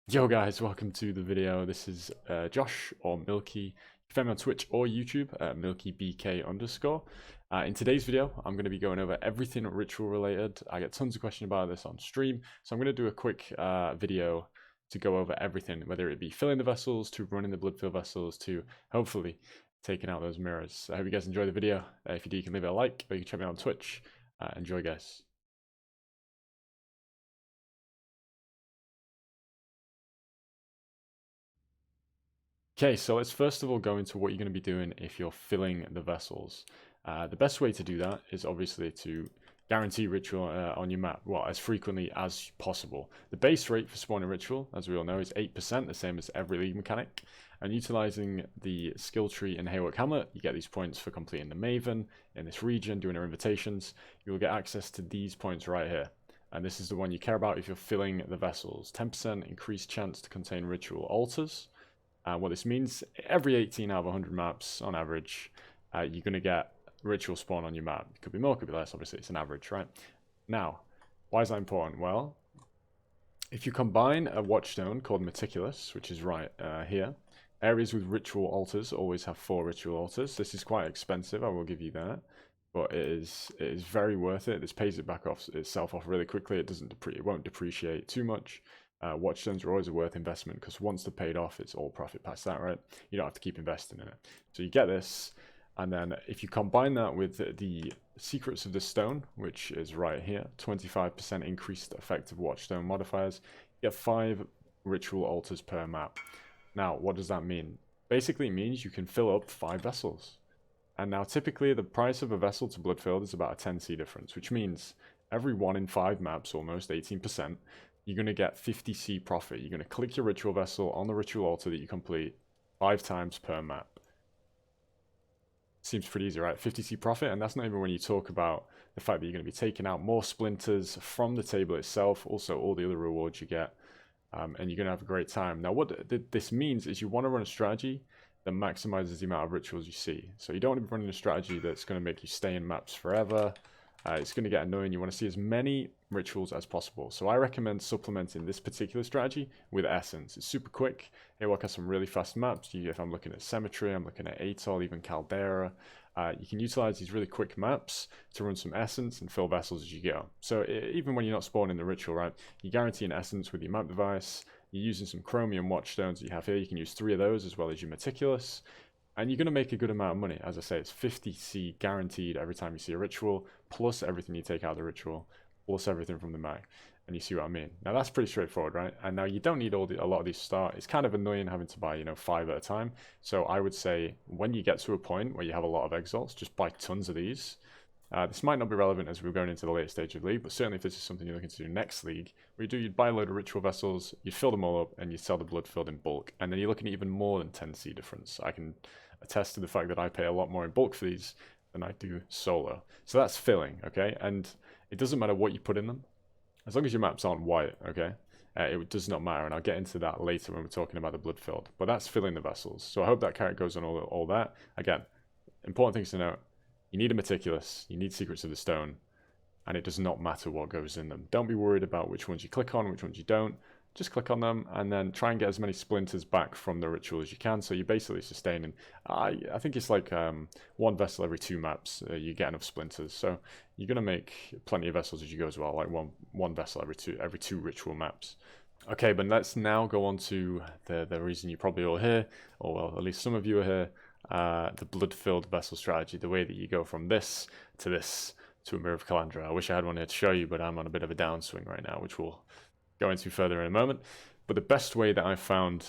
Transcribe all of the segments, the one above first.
Yo guys, welcome to the video. This is Josh or Milky. You can find me on Twitch or YouTube at MilkyBK_. In today's video, I'm going to be going over everything ritual related. I get tons of questions about this on stream, so I'm going to do a quick video to go over everything, whether it be filling the vessels, to running the blood-filled vessels, to hopefully taking out those mirrors. I hope you guys enjoy the video. If you do, you can leave it a like, or you can check me out on Twitch. Enjoy, guys. Okay, so let's first of all go into what you're going to be doing if you're filling the vessels. The best way to do that is obviously to guarantee ritual on your map, well, as frequently as possible. The base rate for spawning ritual, as we all know, is 8%, the same as every league mechanic. And utilizing the skill tree in Haywork Hamlet, you get these points for completing the Maven in this region, doing our invitations. You will get access to these points right here. And this is the one you care about if you're filling the vessels. 10% increased chance to contain ritual altars. What this means, every 18 out of 100 maps on average, you're going to get ritual spawn on your map. It could be more, could be less, obviously it's an average, right? Now, why is that important? Well, if you combine a watchstone called Meticulous, which is right here, areas with ritual altars always have 4 ritual altars. This is quite expensive, I will give you that, but it is very worth it. This pays it back off itself off really quickly. It won't depreciate too much. Watchstones are always a worth investment because once they're paid off, it's all profit past that, right? You don't have to keep investing in it. So you get this, and then if you combine that with the Secrets of the Stone, which is right here, 25% increased effective watchstone modifiers, you get 5 ritual altars per map. Now, what does that mean? Basically, it means you can fill up 5 vessels. And now, typically, the price of a vessel to blood-filled is about a 10C difference, which means every 1 in 5 maps, almost 18%, you're going to get 50C profit. You're going to click your ritual vessel on the ritual altar that you complete 5 times per map. Seems pretty easy, right? 50C profit, and that's not even when you talk about the fact that you're going to be taking out more splinters from the table itself, also all the other rewards you get, and you're going to have a great time. Now, what this means is you want to run a strategy that maximizes the amount of rituals you see. So you don't want to be running a strategy that's going to make you stay in maps forever. It's going to get annoying. You want to see as many rituals as possible. So I recommend supplementing this particular strategy with Essence. It's super quick. Haywork has some really fast maps. If I'm looking at Cemetery, I'm looking at Atoll, even Caldera. You can utilize these really quick maps to run some Essence and fill vessels as you go. So even when you're not spawning the ritual, right, you guarantee an Essence with your map device. You're using some Chromium Watchstones that you have here. You can use 3 of those as well as your Meticulous. And you're going to make a good amount of money. As I say, it's 50C guaranteed every time you see a ritual, plus everything you take out of the ritual, plus everything from the mag. And you see what I mean? Now that's pretty straightforward, right? And now you don't need a lot of these to start. It's kind of annoying having to buy, 5 at a time. So I would say when you get to a point where you have a lot of exiles, just buy tons of these. This might not be relevant as we're going into the later stage of the league, but certainly if this is something you're looking to do next league, what you'd buy a load of ritual vessels, you'd fill them all up, and you sell the blood filled in bulk. And then you're looking at even more than 10C difference. I can attest to the fact that I pay a lot more in bulk for these than I do solo. So that's filling, okay? And it doesn't matter what you put in them, as long as your maps aren't white, okay? It does not matter, and I'll get into that later when we're talking about the blood filled. But that's filling the vessels. So I hope that carrot goes on all that. Again, important things to note. You need a Meticulous, you need Secrets of the Stone, and it does not matter what goes in them. Don't be worried about which ones you click on, which ones you don't. Just click on them and then try and get as many splinters back from the ritual as you can. So you're basically sustaining. I think it's like 1 vessel every 2 maps. You get enough splinters, so you're gonna make plenty of vessels as you go as well. Like one vessel every two ritual maps. Okay, but let's now go on to the reason you're probably all here, or well, at least some of you are here. The blood-filled vessel strategy, the way that you go from this to a Mirror of Calandra. I wish I had one here to show you, but I'm on a bit of a downswing right now, which we'll go into further in a moment. But the best way that I've found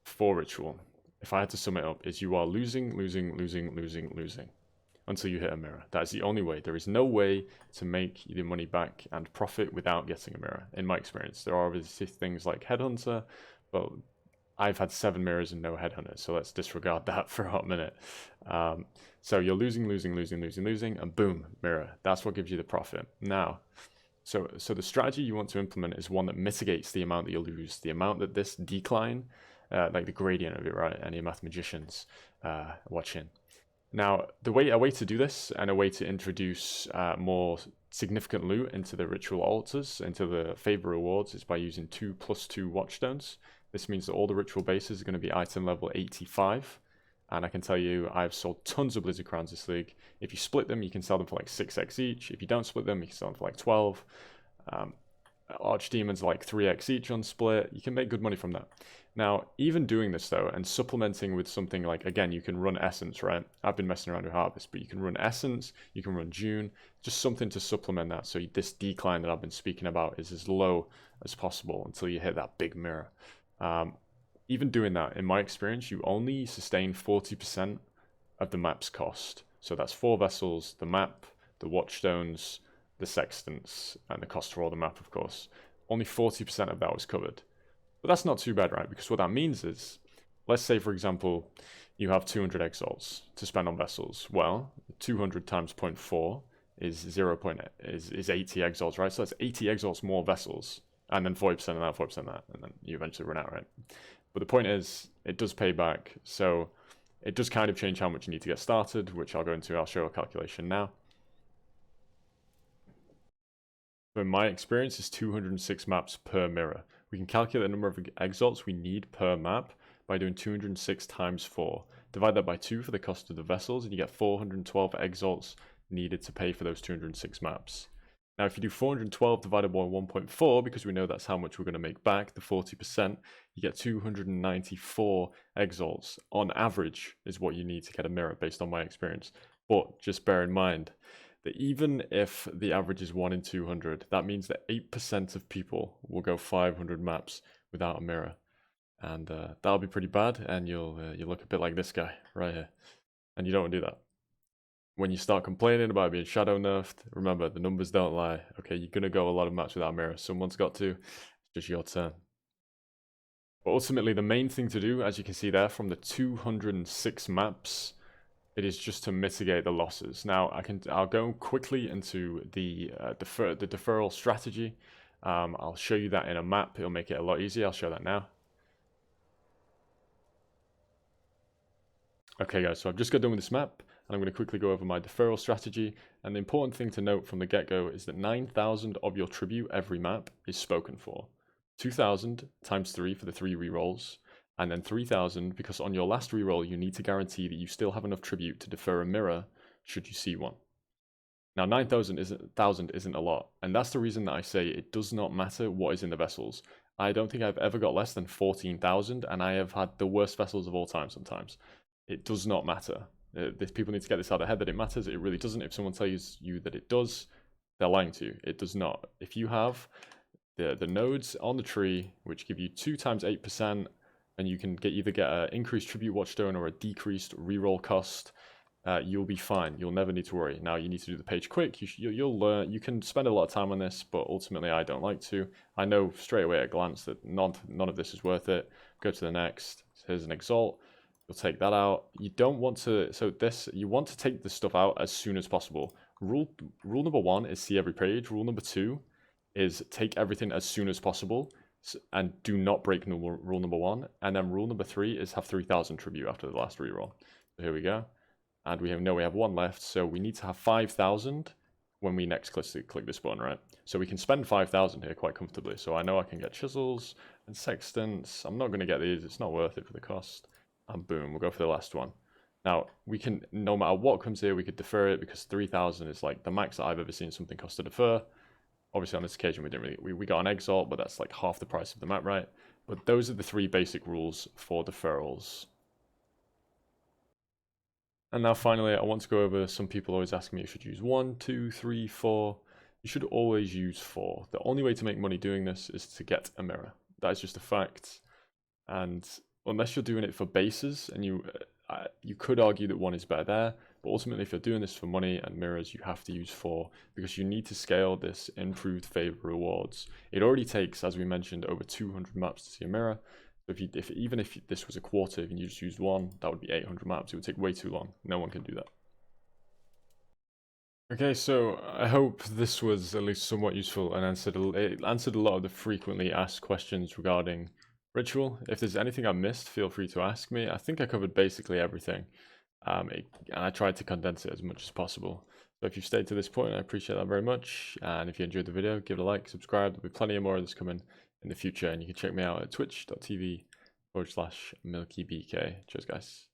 for ritual, if I had to sum it up, is you are losing until you hit a mirror. That is the only way. There is no way to make the money back and profit without getting a mirror, in my experience. There are obviously things like Headhunter, but I've had 7 mirrors and no Headhunters, so let's disregard that for a hot minute. So you're losing, and boom, mirror. That's what gives you the profit. Now, so the strategy you want to implement is one that mitigates the amount that you lose, the amount that this decline, like the gradient of it, right? Any mathematicians watching. Now, a way to do this and a way to introduce more significant loot into the ritual altars, into the favor rewards, is by using 2+2 watchstones. This means that all the ritual bases are going to be item level 85. And I can tell you, I've sold tons of Blizzard Crowns this league. If you split them, you can sell them for like 6x each. If you don't split them, you can sell them for like 12. Archdemons like 3x each on split. You can make good money from that. Now, even doing this though, and supplementing with something like, again, you can run Essence, right? I've been messing around with Harvest, but you can run Essence, you can run June, just something to supplement that. So this decline that I've been speaking about is as low as possible until you hit that big mirror. Even doing that, in my experience, you only sustain 40% of the map's cost. So that's 4 vessels, the map, the watchstones, the sextants, and the cost for all the map, of course. Only 40% of that was covered. But that's not too bad, right? Because what that means is, let's say, for example, you have 200 exalts to spend on vessels. Well, 200 times 0.4 is 80 exalts, right? So that's 80 exalts more vessels, and then 40% of that, 40% of that, and then you eventually run out, right? But the point is, it does pay back, so it does kind of change how much you need to get started, which I'll go into. I'll show a calculation now. So in my experience, it's 206 maps per mirror. We can calculate the number of exalts we need per map by doing 206 times 4. Divide that by 2 for the cost of the vessels, and you get 412 exalts needed to pay for those 206 maps. Now, if you do 412 divided by 1.4, because we know that's how much we're going to make back, the 40%, you get 294 exalts. On average is what you need to get a mirror, based on my experience. But just bear in mind that even if the average is 1 in 200, that means that 8% of people will go 500 maps without a mirror. And that'll be pretty bad, and you'll look a bit like this guy right here. And you don't want to do that. When you start complaining about being shadow nerfed, remember, the numbers don't lie. Okay, you're going to go a lot of maps without a mirror. Someone's got to. It's just your turn. But ultimately, the main thing to do, as you can see there, from the 206 maps, it is just to mitigate the losses. Now, I'll go quickly into the deferral strategy. I'll show you that in a map. It'll make it a lot easier. I'll show that now. Okay, guys, so I've just got done with this map. And I'm going to quickly go over my deferral strategy. And the important thing to note from the get-go is that 9,000 of your tribute every map is spoken for. 2,000 times 3 for the 3 rerolls, and then 3,000 because on your last reroll you need to guarantee that you still have enough tribute to defer a mirror should you see one. Now 9,000 isn't a lot, and that's the reason that I say it does not matter what is in the vessels. I don't think I've ever got less than 14,000, and I have had the worst vessels of all time sometimes. It does not matter. People need to get this out of their head that it matters. It really doesn't. If someone tells you that it does, they're lying to you. It does not. If you have the nodes on the tree, which give you 2 times 8%, and you can either get an increased tribute watchstone or a decreased reroll cost, you'll be fine. You'll never need to worry. Now, you need to do the page quick. You'll learn. You can spend a lot of time on this, but ultimately, I don't like to. I know straight away at a glance that none of this is worth it. Go to the next. Here's an Exalt. You'll take that out. You don't want to, you want to take this stuff out as soon as possible. Rule number 1 is see every page. Rule number 2 is take everything as soon as possible and do not break rule number 1. And then rule number 3 is have 3,000 tribute after the last reroll. So here we go. And we have 1 left, so we need to have 5,000 when we next click this button, right? So we can spend 5,000 here quite comfortably. So I know I can get chisels and sextants. I'm not going to get these. It's not worth it for the cost. And boom, we'll go for the last one. Now, we can, no matter what comes here, we could defer it because 3,000 is like the max that I've ever seen something cost to defer. Obviously, on this occasion, we got an Exalt, but that's like half the price of the map, right? But those are the 3 basic rules for deferrals. And now finally, I want to go over, some people always ask me if you should use 1, 2, 3, 4. You should always use 4. The only way to make money doing this is to get a mirror. That is just a fact. And unless you're doing it for bases, and you could argue that 1 is better there, but ultimately if you're doing this for money and mirrors, you have to use 4 because you need to scale this improved favor rewards. It already takes, as we mentioned, over 200 maps to see a mirror. So even if this was a quarter and you just used 1, that would be 800 maps. It would take way too long. No one can do that. Okay, so I hope this was at least somewhat useful and answered a lot of the frequently asked questions regarding Ritual. If there's anything I missed, feel free to ask me. I think I covered basically everything. and I tried to condense it as much as possible. So if you've stayed to this point, I appreciate that very much. And if you enjoyed the video, give it a like, subscribe. There'll be plenty more of this coming in the future. And you can check me out at twitch.tv/MilkyBK. Cheers, guys.